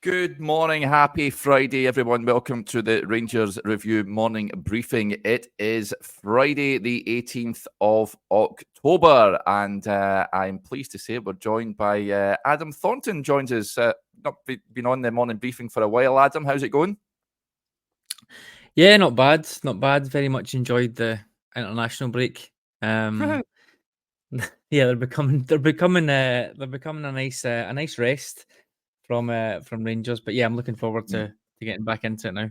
Good morning, happy Friday, everyone. Welcome to the Rangers Review morning briefing. It is Friday, the 18th of October, and I'm pleased to say we're joined by Adam Thornton. Joins us. Not been on the morning briefing for a while. Adam, how's it going? Yeah, not bad. Not bad. Very much enjoyed the international break. Yeah, they're becoming a nice rest from Rangers. But yeah, I'm looking forward to getting back into it now.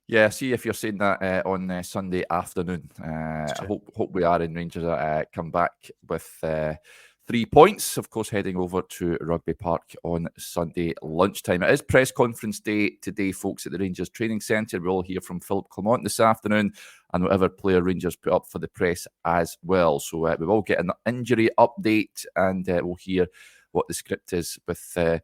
Yeah, see if you're saying that on Sunday afternoon. I hope we are in Rangers come back with 3 points. Of course, heading over to Rugby Park on Sunday lunchtime. It is press conference day today, folks, at the Rangers Training Centre. We'll hear from Philip Clement this afternoon and whatever player Rangers put up for the press as well. So we will get an injury update and we'll hear what the script is with the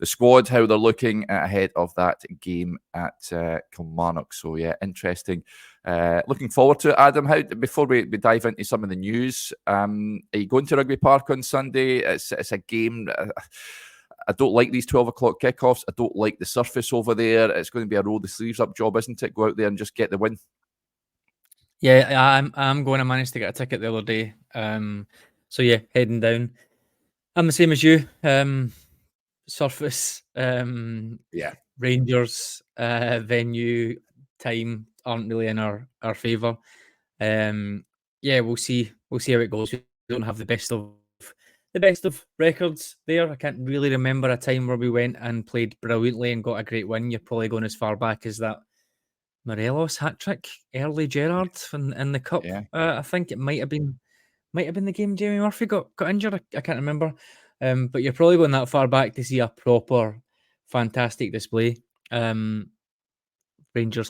squad, how they're looking ahead of that game at Kilmarnock. So, yeah, interesting. Looking forward to it, Adam. Before we dive into some of the news, are you going to Rugby Park on Sunday? It's a game. I don't like these 12 o'clock kickoffs. I don't like the surface over there. It's going to be a roll the sleeves up job, isn't it? Go out there and just get the win. Yeah, I'm going to manage to get a ticket the other day. So yeah, heading down. I'm the same as you. Surface, Rangers venue, time aren't really in our favour. Yeah, we'll see how it goes. We don't have the best of records there. I can't really remember a time where we went and played brilliantly and got a great win. You're probably going as far back as that Morelos hat trick, early Gerrard in the cup. Yeah. I think it might have been the game Jamie Murphy got injured. I can't remember. But you're probably going that far back to see a proper, fantastic display. Rangers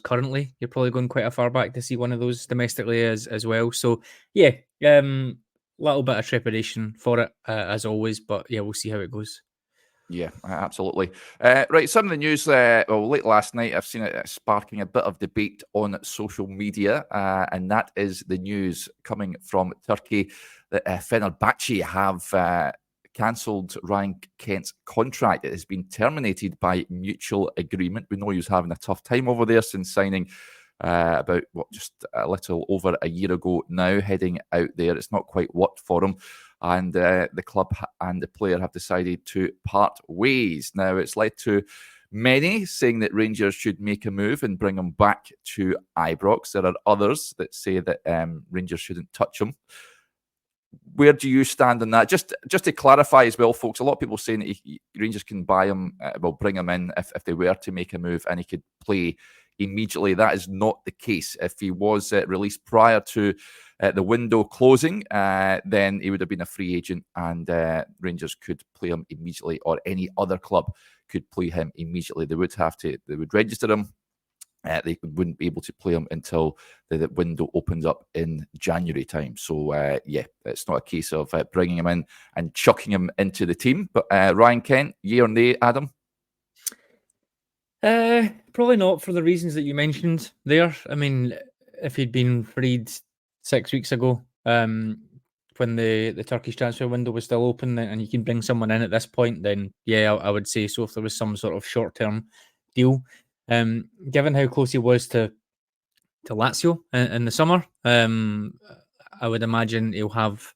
currently, you're probably going quite a far back to see one of those domestically as well. So yeah, little bit of trepidation for it as always, but yeah, we'll see how it goes. Yeah, absolutely. Right, some of the news, late last night, I've seen it sparking a bit of debate on social media, and that is the news coming from Turkey that Fenerbahce have cancelled Ryan Kent's contract. It has been terminated by mutual agreement. We know he was having a tough time over there since signing about just a little over a year ago now, heading out there. It's not quite worked for him. And the club and the player have decided to part ways. Now, it's led to many saying that Rangers should make a move and bring him back to Ibrox. There are others that say that Rangers shouldn't touch him. Where do you stand on that? Just to clarify as well, folks, a lot of people saying that Rangers can buy him, bring him in if they were to make a move and he could play immediately. That is not the case. If he was released prior to the window closing, then he would have been a free agent and Rangers could play him immediately, or any other club could play him immediately. They would register him. They wouldn't be able to play him until the window opens up in January time. So, yeah, it's not a case of bringing him in and chucking him into the team. But Ryan Kent, yea or nay, Adam? Probably not for the reasons that you mentioned there. I mean, if he'd been freed 6 weeks ago, when the Turkish transfer window was still open, and you can bring someone in at this point, then yeah, I would say so. If there was some sort of short-term deal, given how close he was to Lazio in the summer, I would imagine he'll have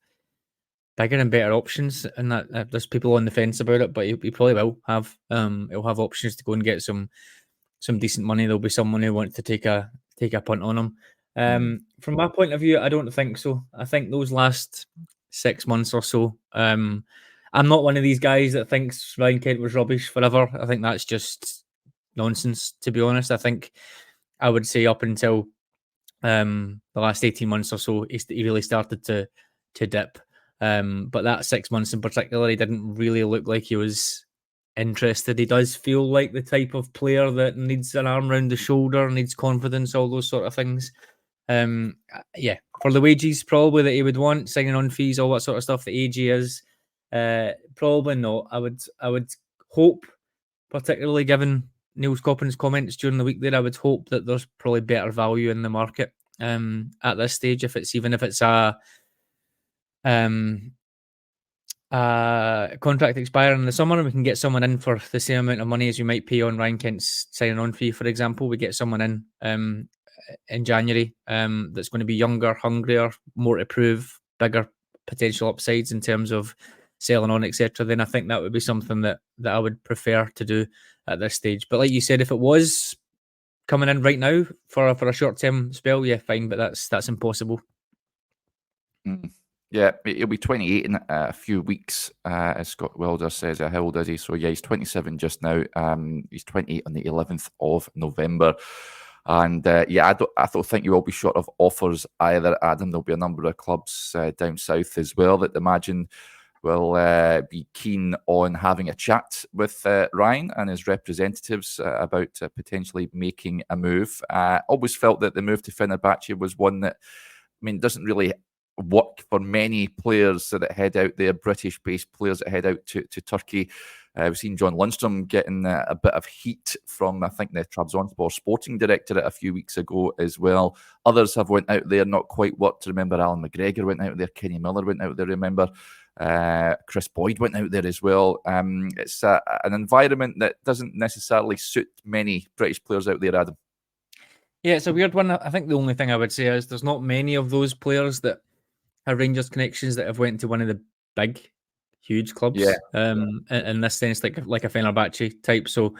bigger and better options, and that there's people on the fence about it, but he probably will have. He'll have options to go and get some decent money. There'll be someone who wants to take a punt on him. From my point of view, I don't think so. I think those last 6 months or so, I'm not one of these guys that thinks Ryan Kent was rubbish forever. I think that's just nonsense, to be honest. I think I would say up until the last 18 months or so, he really started to dip. But that 6 months in particular, he didn't really look like he was interested. He does feel like the type of player that needs an arm around the shoulder, needs confidence, all those sort of things. Yeah, for the wages probably that he would want, signing on fees, all that sort of stuff. The AG is probably not. I would hope, particularly given Niels Coppin's comments during the week there, I would hope that there's probably better value in the market at this stage. If it's a contract expire in the summer and we can get someone in for the same amount of money as we might pay on Ryan Kent's signing on fee, for example. We get someone in January that's going to be younger, hungrier, more to prove, bigger potential upsides in terms of selling on, etc., then I think that would be something that I would prefer to do at this stage. But like you said, if it was coming in right now for a short-term spell, yeah, fine, but that's impossible. Yeah, he'll be 28 in a few weeks, as Scott Wilder says. How old is he? So yeah, he's 27 just now. He's 28 on the 11th of November. And yeah, I don't think you will be short of offers either, Adam. There'll be a number of clubs down south as well that imagine will be keen on having a chat with Ryan and his representatives about potentially making a move. Always felt that the move to Fenerbahce was one that, I mean, doesn't really work for many players that head out there, British-based players that head out to Turkey. We've seen John Lundstrom getting a bit of heat from, I think, the Trabzonspor sporting directorate a few weeks ago as well. Others have went out there, not quite worked. Remember, Alan McGregor went out there, Kenny Miller went out there, remember. Chris Boyd went out there as well. It's an environment that doesn't necessarily suit many British players out there, Adam. Yeah, it's a weird one. I think the only thing I would say is there's not many of those players that have Rangers connections that have went to one of the big, huge clubs. Yeah. In this sense, like a Fenerbahce type. So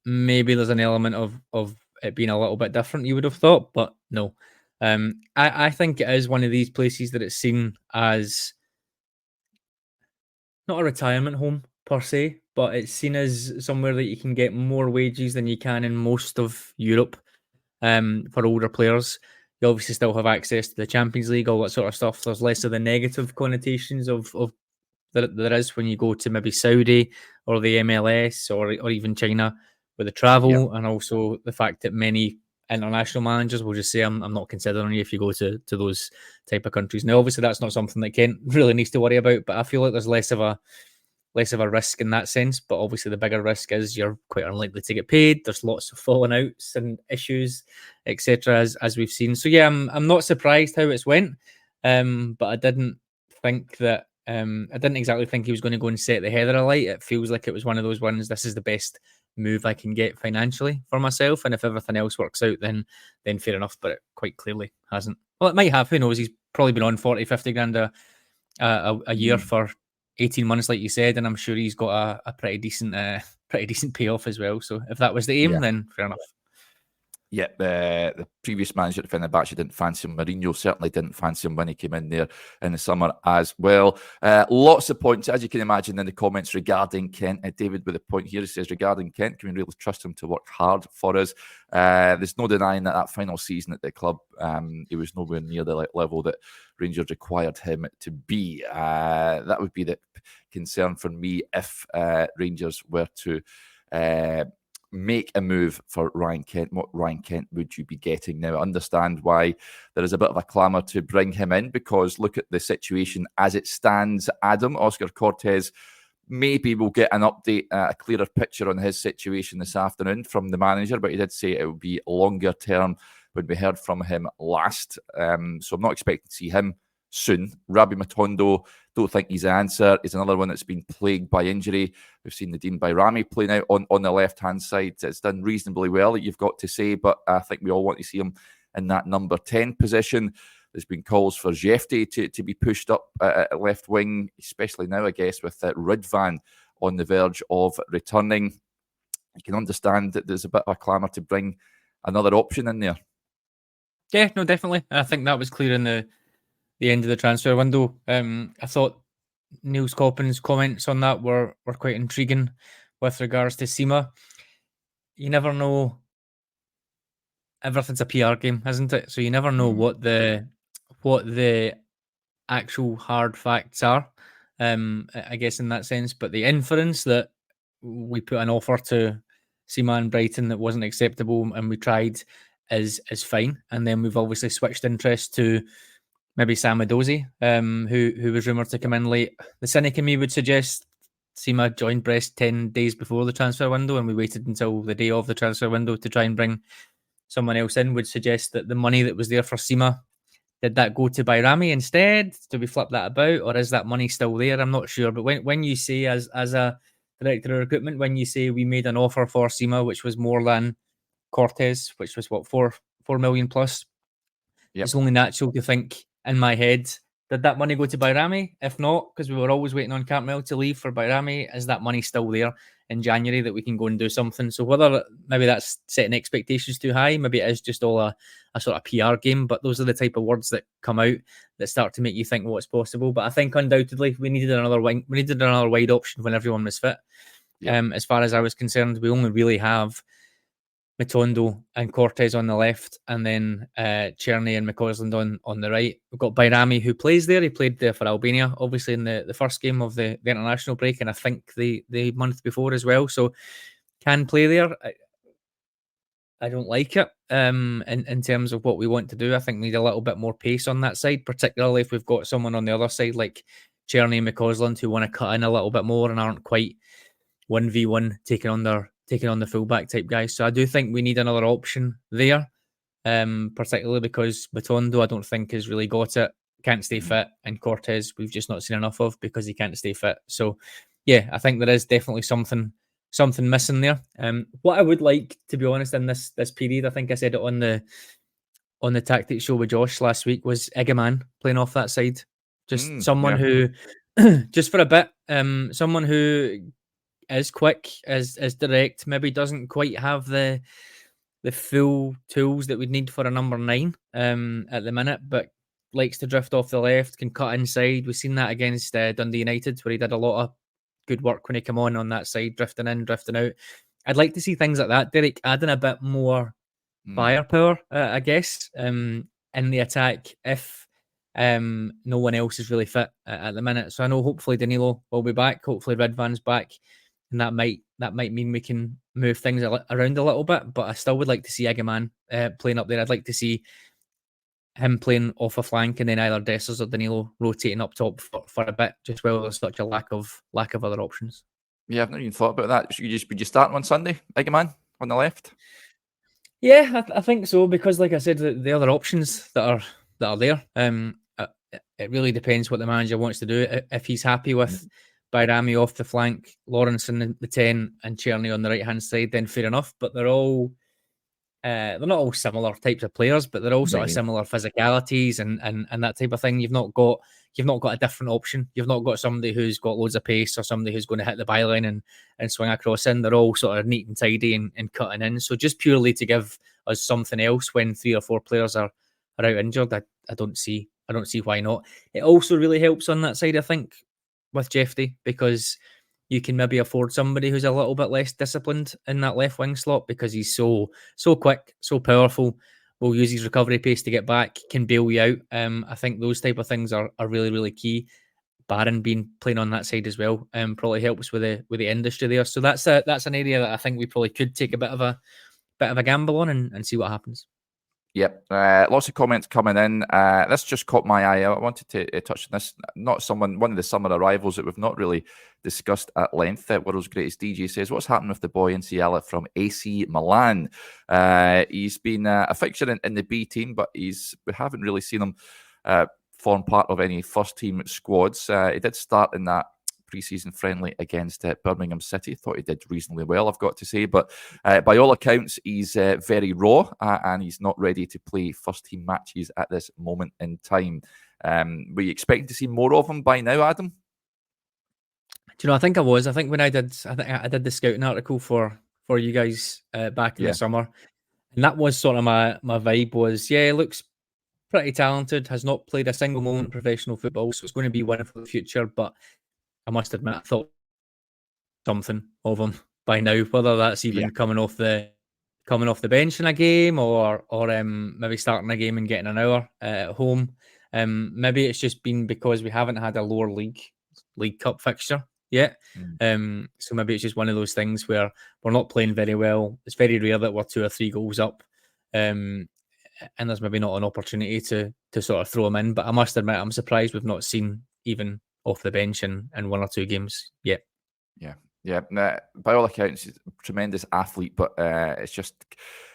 maybe there's an element of it being a little bit different, you would have thought, but no. I think it is one of these places that it's seen as not a retirement home per se, but it's seen as somewhere that you can get more wages than you can in most of Europe for older players. You obviously still have access to the Champions League, all that sort of stuff. There's less of the negative connotations of that there is when you go to maybe Saudi or the MLS or even China with the travel, and also the fact that many international managers will just say, I'm not considering you if you go to those type of countries. Now, obviously, that's not something that Kent really needs to worry about, but I feel like there's less of a risk in that sense. But obviously, the bigger risk is you're quite unlikely to get paid. There's lots of falling outs and issues, etc., as we've seen. So yeah, I'm not surprised how it's went, but I didn't think that. I didn't exactly think he was going to go and set the heather alight. It feels like it was one of those ones. This is the best move I can get financially for myself, and if everything else works out, then fair enough. But it quite clearly hasn't. Well, it might have. Who knows? He's probably been on 40-50 grand a year for 18 months, like you said, and I'm sure he's got a pretty decent payoff as well. So if that was the aim, then fair enough. Yeah, the previous manager at Fenerbahce didn't fancy him. Mourinho certainly didn't fancy him when he came in there in the summer as well. Lots of points, as you can imagine, in the comments regarding Kent. David with a point here, he says, regarding Kent, can we really trust him to work hard for us? There's no denying that final season at the club, he was nowhere near the level that Rangers required him to be. That would be the concern for me if Rangers were to make a move for Ryan Kent. What Ryan Kent would you be getting? Now, I understand why there is a bit of a clamour to bring him in, because look at the situation as it stands, Adam. Oscar Cortez maybe we'll get an update, a clearer picture on his situation this afternoon from the manager, but he did say it would be longer term when we heard from him last. So I'm not expecting to see him soon. Rabbi Matondo, don't think he's the answer. He's another one that's been plagued by injury. We've seen Nadim Bayrami playing out on the left-hand side. It's done reasonably well, you've got to say, but I think we all want to see him in that number 10 position. There's been calls for Jefte to be pushed up at left wing, especially now, I guess, with Ridvan on the verge of returning. You can understand that there's a bit of a clamour to bring another option in there. Yeah, no, definitely. I think that was clear in the end of the transfer window. I thought Niels Coppin's comments on that were quite intriguing with regards to Sima. You never know. Everything's a PR game, isn't it? So you never know what the actual hard facts are. I guess in that sense, but the inference that we put an offer to Sima and Brighton that wasn't acceptable, and we tried is fine. And then we've obviously switched interest to maybe Sam Edozie, who was rumoured to come in late. The cynic in me would suggest Sima joined Brest 10 days before the transfer window, and we waited until the day of the transfer window to try and bring someone else in. Would suggest that the money that was there for Sima Did that go to Bayrami instead? Do we flip that about, or is that money still there? I'm not sure. But when you say, as a director of recruitment, when you say we made an offer for Sima, which was more than Cortez, which was what, 4 million plus, it's only natural to think in my head, did that money go to Bayrami? If not, because we were always waiting on Cartmel to leave for Bayrami, is that money still there in January that we can go and do something? So whether maybe that's setting expectations too high, maybe it is just all a sort of PR game, but those are the type of words that come out that start to make you think what's possible. But I think undoubtedly we needed another wide option when everyone was fit. As far as I was concerned, we only really have Matondo and Cortez on the left, and then Cherny and McCausland on the right. We've got Bayrami, who plays there. He played there for Albania, obviously, in the first game of the international break, and I think the month before as well. So can play there. I don't like it in terms of what we want to do. I think we need a little bit more pace on that side, particularly if we've got someone on the other side like Cherny and McCausland who want to cut in a little bit more and aren't quite 1v1 taking on the fullback type guys. So I do think we need another option there, particularly because Matondo I don't think has really got it, can't stay fit, and Cortez we've just not seen enough of because he can't stay fit. So yeah, I think there is definitely something missing there. What I would like, to be honest, in this period, I think I said it on the tactics show with Josh last week, was Egeman playing off that side. Just someone who, just for a bit, someone who is quick, is direct, maybe doesn't quite have the full tools that we'd need for a number 9 at the minute, but likes to drift off the left, can cut inside. We've seen that against Dundee United, where he did a lot of good work when he came on that side, drifting in, drifting out. I'd like to see things like that, Derek, adding a bit more firepower, I guess, in the attack if no one else is really fit at the minute. So I know hopefully Danilo will be back, hopefully Redvan's back, and that might mean we can move things around a little bit, but I still would like to see Egeman playing up there. I'd like to see him playing off a flank, and then either Dessers or Danilo rotating up top for a bit, just while there's such a lack of other options. Yeah, I've not even thought about that. Would you start on Sunday, Egeman, on the left? Yeah, I think so, because like I said, the other options that are there, it really depends what the manager wants to do. If he's happy with Bayrami off the flank, Lawrence in the 10 and Cherny on the right hand side, then fair enough. But they're not all similar types of players, but they're all sort of similar physicalities and that type of thing. You've not got a different option. You've not got somebody who's got loads of pace or somebody who's going to hit the byline and swing across in. They're all sort of neat and tidy and cutting in. So just purely to give us something else when 3 or 4 players are out injured, I don't see why not. It also really helps on that side, I think, with Jeffrey, because you can maybe afford somebody who's a little bit less disciplined in that left wing slot, because he's so quick, so powerful, will use his recovery pace to get back, can bail you out. I think those type of things are really, really key. Barron playing on that side as well probably helps with the industry there. So that's an area that I think we probably could take a bit of a gamble on and see what happens. Yep, lots of comments coming in. This just caught my eye. I wanted to touch on this. One of the summer arrivals that we've not really discussed at length. World's Greatest DJ says, what's happened with the boy in Ciala from AC Milan? He's been a fixture in the B team, but we haven't really seen him form part of any first team squads. He did start in that pre-season friendly against Birmingham City. Thought he did reasonably well, I've got to say, but by all accounts he's very raw and he's not ready to play first team matches at this moment in time. Were you expecting to see more of him by now, Adam? Do you know, I think when I did the scouting article for you guys back in the summer, and that was sort of my vibe was, looks pretty talented, has not played a single moment of professional football, so it's going to be one for the future. But I must admit, I thought something of him by now, whether that's even coming off the bench in a game or maybe starting a game and getting an hour at home. Maybe it's just been because we haven't had a lower league cup fixture yet. So maybe it's just one of those things where we're not playing very well. It's very rare that we're 2 or 3 goals up. And there's maybe not an opportunity to sort of throw him in. But I must admit, I'm surprised we've not seen even off the bench in 1 or 2 games yet. Yeah. By all accounts, he's a tremendous athlete, but it's just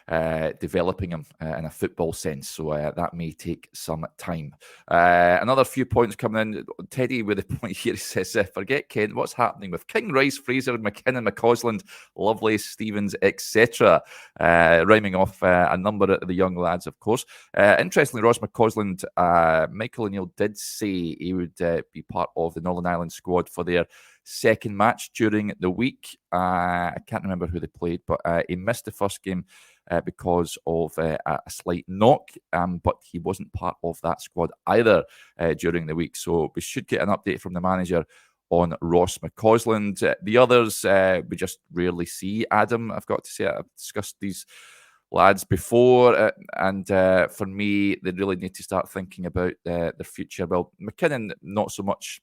developing him in a football sense. So that may take some time. Another few points coming in. Teddy with a point here, he says, forget Kent, what's happening with King, Rice, Fraser, McKinnon, McCausland, Lovelace, Stevens, etc. Rhyming off a number of the young lads, of course. Interestingly, Ross McCausland, Michael O'Neill did say he would be part of the Northern Ireland squad for their second match during the week. I can't remember who they played, but he missed the first game because of a slight knock, but he wasn't part of that squad either during the week. So we should get an update from the manager on Ross McCausland. The others we just rarely see. Adam, I've got to say, I've discussed these lads before, and for me, they really need to start thinking about their future. Well, McKinnon, not so much.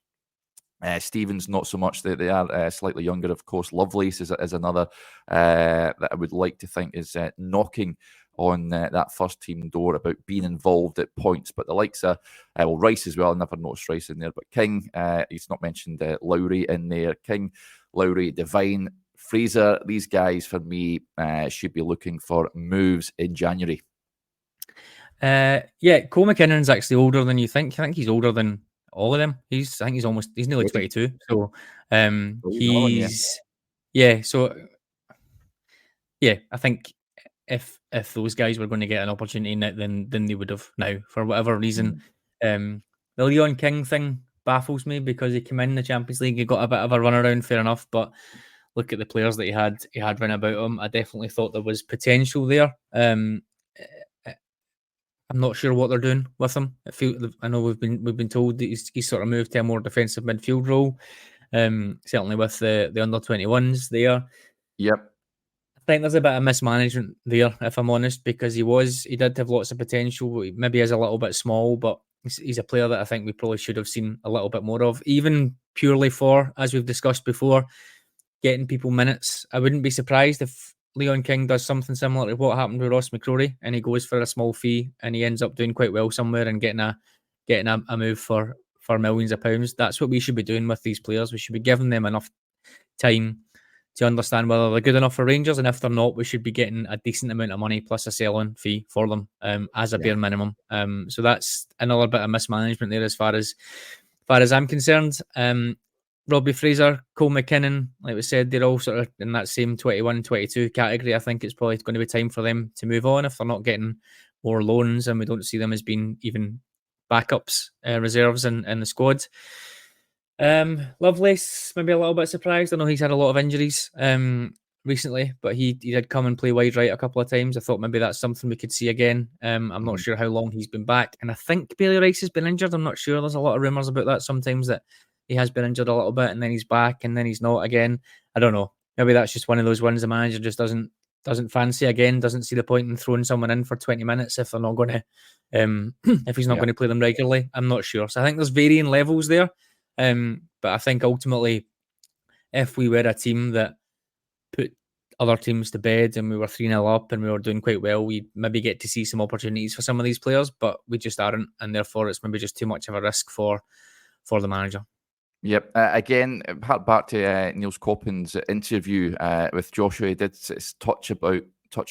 Stevens, not so much. They are slightly younger, of course. Lovelace is another that I would like to think is knocking on that first team door about being involved at points. But the likes of, Rice as well, I never noticed Rice in there. But King, he's not mentioned Lowry in there. King, Lowry, Devine, Fraser, these guys for me should be looking for moves in January. Yeah, Cole McKinnon's actually older than you think. I think he's older than all of them. I think he's nearly 22. So I think if those guys were going to get an opportunity then they would have now, for whatever reason. The Leon King thing baffles me because he came in the Champions League, he got a bit of a runaround, fair enough, but look at the players that he had run about him. I definitely thought there was potential there. I'm not sure what they're doing with him. I know we've been told that he's sort of moved to a more defensive midfield role. Certainly with the under-21s there. Yep. I think there's a bit of mismanagement there, if I'm honest, because he did have lots of potential. Maybe is a little bit small, but he's a player that I think we probably should have seen a little bit more of, even purely for, as we've discussed before, getting people minutes. I wouldn't be surprised if Leon King does something similar to what happened with Ross McCrory, and he goes for a small fee and he ends up doing quite well somewhere and getting a move for millions of pounds. That's what we should be doing with these players. We should be giving them enough time to understand whether they're good enough for Rangers, and if they're not, we should be getting a decent amount of money plus a sell-on fee for them as a bare minimum. So that's another bit of mismanagement there as far as I'm concerned. Robbie Fraser, Cole McKinnon, like we said, they're all sort of in that same 21-22 category. I think it's probably going to be time for them to move on if they're not getting more loans, and we don't see them as being even backups, reserves in the squad. Lovelace, maybe a little bit surprised. I know he's had a lot of injuries recently, but he did come and play wide right a couple of times. I thought maybe that's something we could see again. I'm not sure how long he's been back, and I think Bailey Rice has been injured. I'm not sure. There's a lot of rumours about that sometimes, that he has been injured a little bit and then he's back and then he's not again. I don't know. Maybe that's just one of those ones the manager just doesn't fancy again, doesn't see the point in throwing someone in for 20 minutes if they're not going to, if he's not going to play them regularly. I'm not sure. So I think there's varying levels there. But I think ultimately, if we were a team that put other teams to bed and we were 3-0 up and we were doing quite well, we'd maybe get to see some opportunities for some of these players, but we just aren't. And therefore, it's maybe just too much of a risk for the manager. Yep. Again, back to Niels Coppin's interview with Joshua. He did touch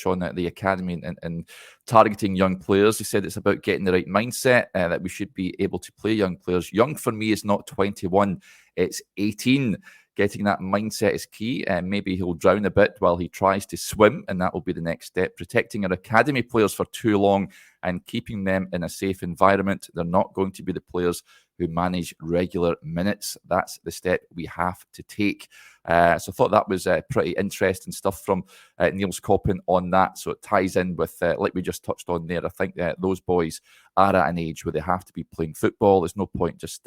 on the academy and targeting young players. He said it's about getting the right mindset, that we should be able to play young players. Young for me is not 21, it's 18. Getting that mindset is key. Maybe he'll drown a bit while he tries to swim, and that will be the next step. Protecting our academy players for too long and keeping them in a safe environment. They're not going to be the players who manage regular minutes. That's the step we have to take. So I thought that was pretty interesting stuff from Niels Coppin on that. So it ties in with, like we just touched on there, I think those boys are at an age where they have to be playing football. There's no point just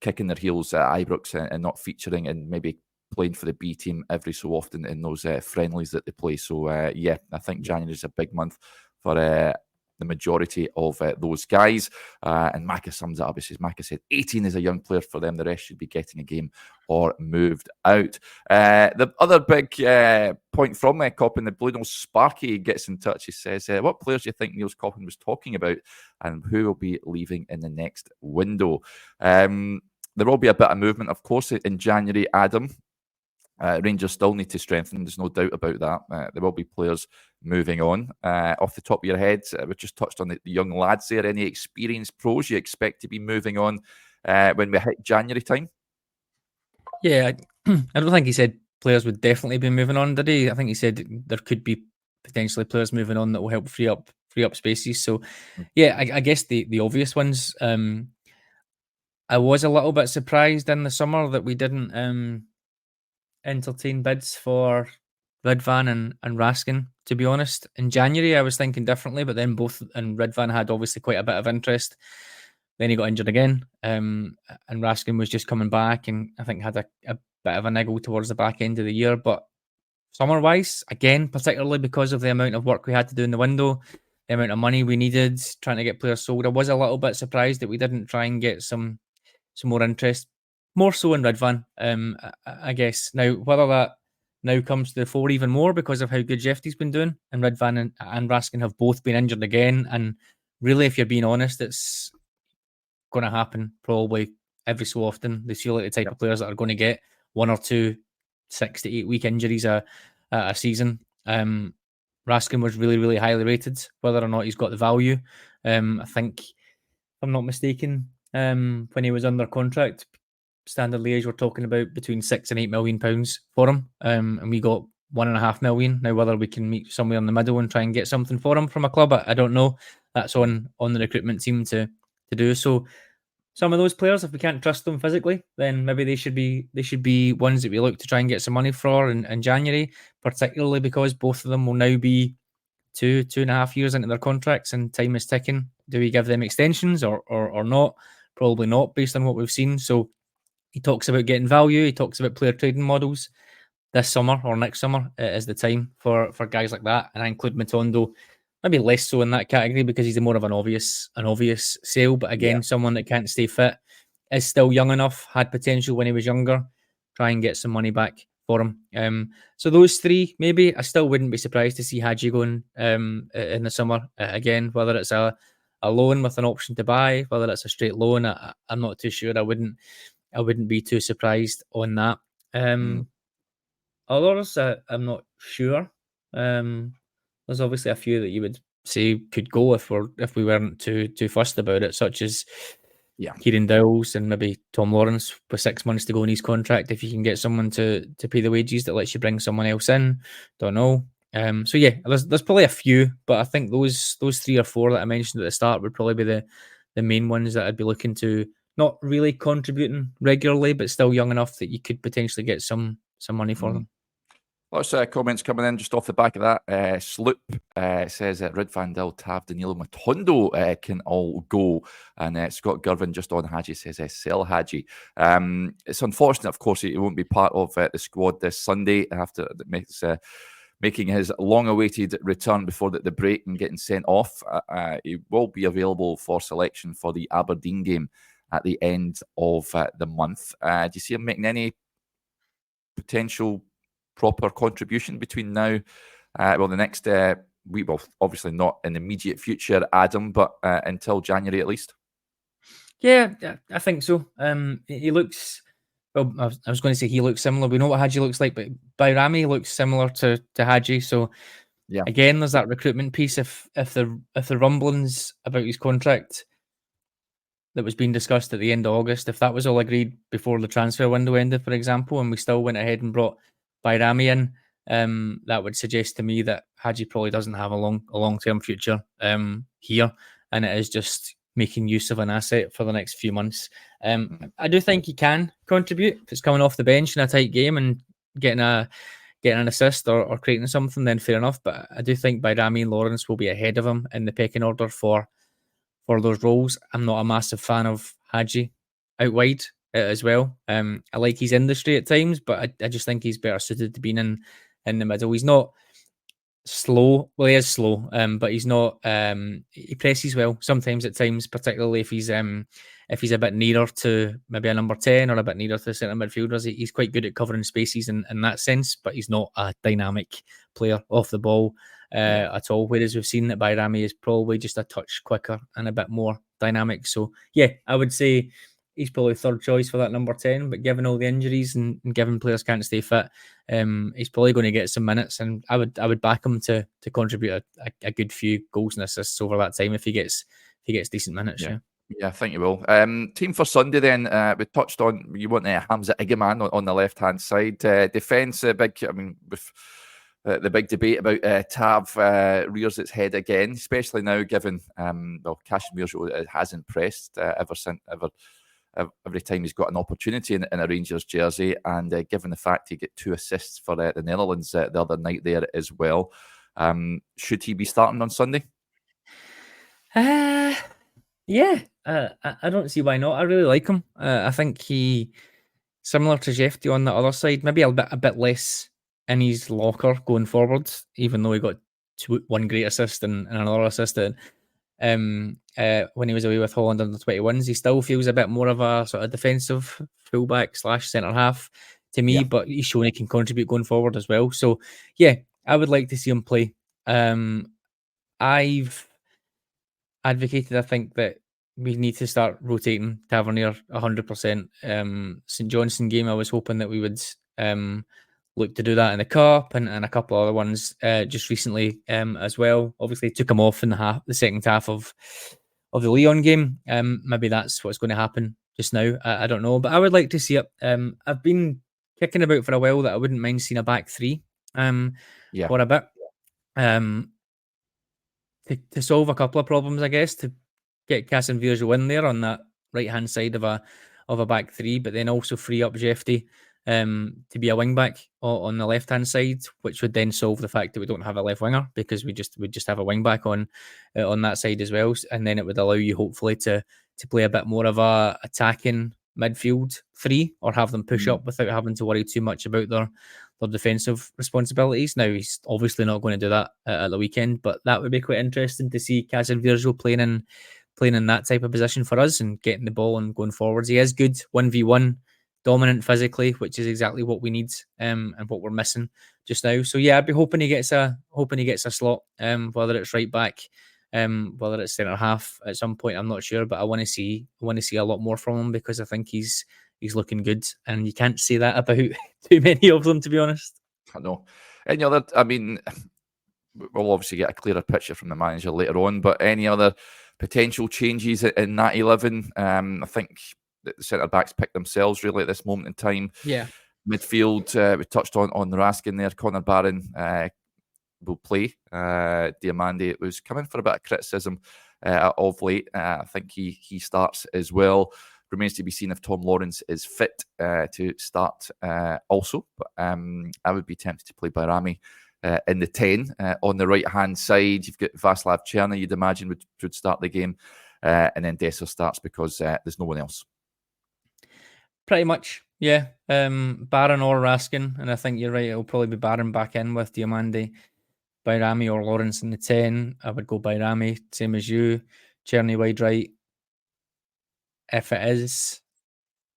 kicking their heels at Ibrox and not featuring and maybe playing for the B team every so often in those friendlies that they play. So I think January is a big month for the majority of those guys. And Macca sums it up. He says, Macca said 18 is a young player for them. The rest should be getting a game or moved out. The other big point from Coppin, the Blue Nose Sparky gets in touch. He says, what players do you think Niels Coppin was talking about and who will be leaving in the next window? There will be a bit of movement, of course, in January, Adam. Rangers still need to strengthen. There's no doubt about that. There will be players moving on. Off the top of your head, we just touched on the young lads there. Any experienced pros you expect to be moving on when we hit January time? Yeah, I don't think he said players would definitely be moving on, did he? I think he said there could be potentially players moving on that will help free up spaces. So, yeah, I guess the obvious ones. I was a little bit surprised in the summer that we didn't entertain bids for Ridvan and Raskin, to be honest. In January, I was thinking differently, but then both and Ridvan had obviously quite a bit of interest. Then he got injured again, and Raskin was just coming back, and I think had a bit of a niggle towards the back end of the year. But summer-wise, again, particularly because of the amount of work we had to do in the window, the amount of money we needed trying to get players sold, I was a little bit surprised that we didn't try and get some more interest, more so in Ridvan. I guess now whether that now comes to the fore even more because of how good Jefty's been doing, and Ridvan and Raskin have both been injured again, and really, if you're being honest, it's going to happen probably every so often. They feel like the type of players that are going to get 1 or 2 6 to 8 week injuries a season. Raskin was really, really highly rated. Whether or not he's got the value, I think, if I'm not mistaken, when he was under contract, Standard Liège were talking about between £6 and £8 million for him, and we got £1.5 million. Now, whether we can meet somewhere in the middle and try and get something for him from a club, I don't know. That's on the recruitment team to do. So some of those players, if we can't trust them physically, then maybe they should be ones that we look to try and get some money for in January, particularly because both of them will now be 2.5 years into their contracts and time is ticking. Do we give them extensions or not? Probably not, based on what we've seen. So he talks about getting value. He talks about player trading models. This summer or next summer is the time for guys like that, and I include Matondo. Maybe less so in that category because he's more of an obvious sale. But again, someone that can't stay fit, is still young enough, had potential when he was younger. Try and get some money back for him. So those three, maybe. I still wouldn't be surprised to see Hagi going in the summer again. Whether it's a loan with an option to buy, whether it's a straight loan, I'm not too sure. I wouldn't be too surprised on that. Others, I'm not sure. There's obviously a few that you would say could go if we weren't too fussed about it, such as Kieran Dowles and maybe Tom Lawrence with 6 months to go in his contract. If you can get someone to pay the wages that lets you bring someone else in, don't know. So yeah, there's probably a few, but I think those 3 or 4 that I mentioned at the start would probably be the main ones that I'd be looking to, not really contributing regularly, but still young enough that you could potentially get some money for them. Lots of comments coming in just off the back of that. Sloop says that Ridvan, Dill, Tav, Danilo, Matondo can all go. And Scott Girvin just on Hagi says, sell Hagi. It's unfortunate, of course, he won't be part of the squad this Sunday after making his long-awaited return before the break and getting sent off. He will be available for selection for the Aberdeen game at the end of the month. Do you see him making any potential proper contribution between now, the next week? Well, obviously not in the immediate future, Adam, but until January at least. Yeah, I think so. He looks. Well, I was going to say he looks similar. We know what Hagi looks like, but Bayrami looks similar to Hagi. So, again, there's that recruitment piece. If the rumblings about his contract that was being discussed at the end of August, if that was all agreed before the transfer window ended, for example, and we still went ahead and brought Bayrami in, that would suggest to me that Hagi probably doesn't have a long-term future here, and it is just making use of an asset for the next few months. I do think he can contribute if it's coming off the bench in a tight game and getting an assist or creating something, then fair enough. But I do think Bayrami and Lawrence will be ahead of him in the pecking order for those roles. I'm not a massive fan of Hagi out wide as well. I like his industry at times, but I just think he's better suited to being in the middle. He's not slow. Well, he is slow, but he's not. He presses well sometimes at times, particularly if he's a bit nearer to maybe a number 10 or a bit nearer to the centre midfielders. He's quite good at covering spaces in that sense, but he's not a dynamic player off the ball at all. Whereas we've seen that Bayrami is probably just a touch quicker and a bit more dynamic. So yeah, I would say he's probably third choice for that number 10. But given all the injuries and given players can't stay fit, he's probably going to get some minutes. And I would back him to contribute a good few goals and assists over that time if he gets decent minutes. Yeah, I think you will. Team for Sunday then, we touched on, you want Hamza Igiman on the left-hand side. Defence, big, I mean, with the big debate about Tav rears its head again, especially now given, Casemiro has impressed every time he's got an opportunity in a Rangers jersey, and given the fact he got 2 assists for the Netherlands the other night there as well. Should he be starting on Sunday? Yeah, I don't see why not. I really like him. I think he, similar to Jefty on the other side, maybe a bit less in his locker going forward, even though he got 1 great assist and another assist when he was away with Holland under 21s. He still feels a bit more of a sort of defensive fullback / centre half to me, but he's shown he can contribute going forward as well. So yeah, I would like to see him play. I've advocated, I think, that we need to start rotating Tavernier 100%. St Johnstone game, I was hoping that we would look to do that in the Cup and a couple of other ones just recently as well. Obviously, took him off in the second half of the Lyon game. Maybe that's what's going to happen just now. I don't know, but I would like to see it. I've been kicking about for a while that I wouldn't mind seeing a back 3 for a bit. To solve a couple of problems, I guess, to get Casemiro in there on that right-hand side of a back 3, but then also free up Jefty to be a wing-back on the left-hand side, which would then solve the fact that we don't have a left winger, because we just have a wing-back on that side as well, and then it would allow you hopefully to play a bit more of a attacking midfield 3, or have them push up without having to worry too much about their defensive responsibilities. Now, he's obviously not going to do that at the weekend, but that would be quite interesting to see Casemiro playing in that type of position for us and getting the ball and going forwards. He is good 1v1, dominant physically, which is exactly what we need and what we're missing just now. So yeah, I'd be hoping he gets a slot, whether it's right back, whether it's centre half at some point, I'm not sure, but I want to see a lot more from him, because I think he's looking good, and you can't say that about too many of them, to be honest. I know. Any other, I mean, we'll obviously get a clearer picture from the manager later on, but any other potential changes in that 11? I think the centre-backs pick themselves really at this moment in time. Yeah. Midfield, we touched on Raskin there. Connor Barron will play. Diomande was coming for a bit of criticism of late. I think he starts as well. Remains to be seen if Tom Lawrence is fit to start also. But I would be tempted to play Bayrami in the 10. On the right-hand side, you've got Václav Černý, you'd imagine would start the game. And then Dessers starts because there's no one else. Pretty much, yeah. Barron or Raskin. And I think you're right, it'll probably be Barron back in with Diomande, Bayrami or Lawrence in the 10. I would go Bayrami, same as you. Černý wide right. If it is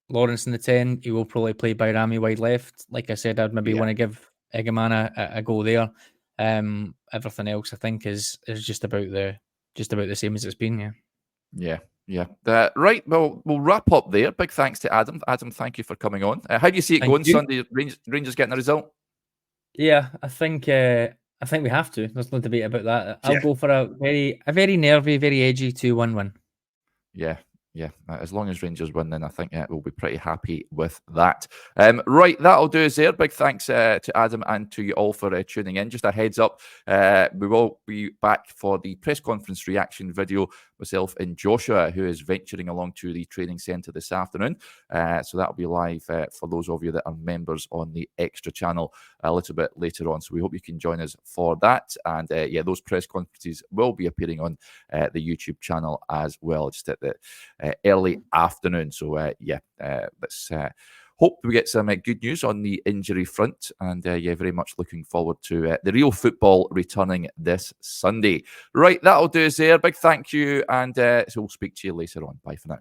Lawrence in the 10, he will probably play Bayrami wide left. Like I said, I'd maybe want to give Egeman a go there. Everything else, I think, is just about the same as it's been. Yeah. Right. Well, we'll wrap up there. Big thanks to Adam. Adam, thank you for coming on. How do you see it going Sunday? Rangers getting a result? Yeah, I think we have to. There's no debate about that. I'll go for a very nervy, very edgy 2-1 win. Yeah, as long as Rangers win, then I think we'll be pretty happy with that. Right, that'll do us there. Big thanks to Adam and to you all for tuning in. Just a heads up, we will be back for the press conference reaction video, myself and Joshua, who is venturing along to the training centre this afternoon. So that'll be live for those of you that are members on the Extra channel a little bit later on. So we hope you can join us for that. And those press conferences will be appearing on the YouTube channel as well, just at the early afternoon. So let's hope we get some good news on the injury front, and very much looking forward to the real football returning this Sunday. Right, that'll do us there. Big thank you, and so we'll speak to you later on. Bye for now.